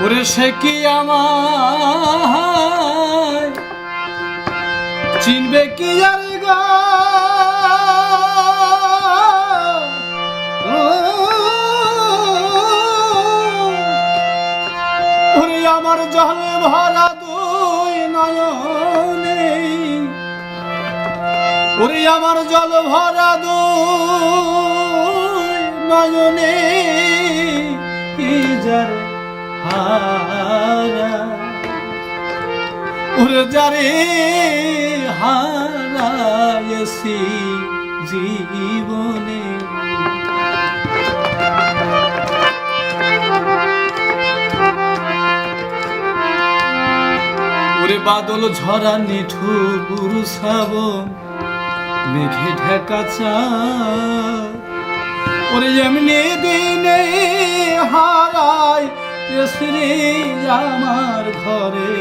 ওরে সে কি আমায় চিনবে কি আর গো ওরে আমার জলে ভরা দুই নয়নে ওরে আমার জল ভরা দুই নয়নে যারে হারা ওরে যারে হারাইছি জীবনে ওরে বাদল ঝরা নিঠুর শ্রাবণ মেঘে ঢাকা চাঁদ ওরে এমনি দিনে হারায় আমার ঘরে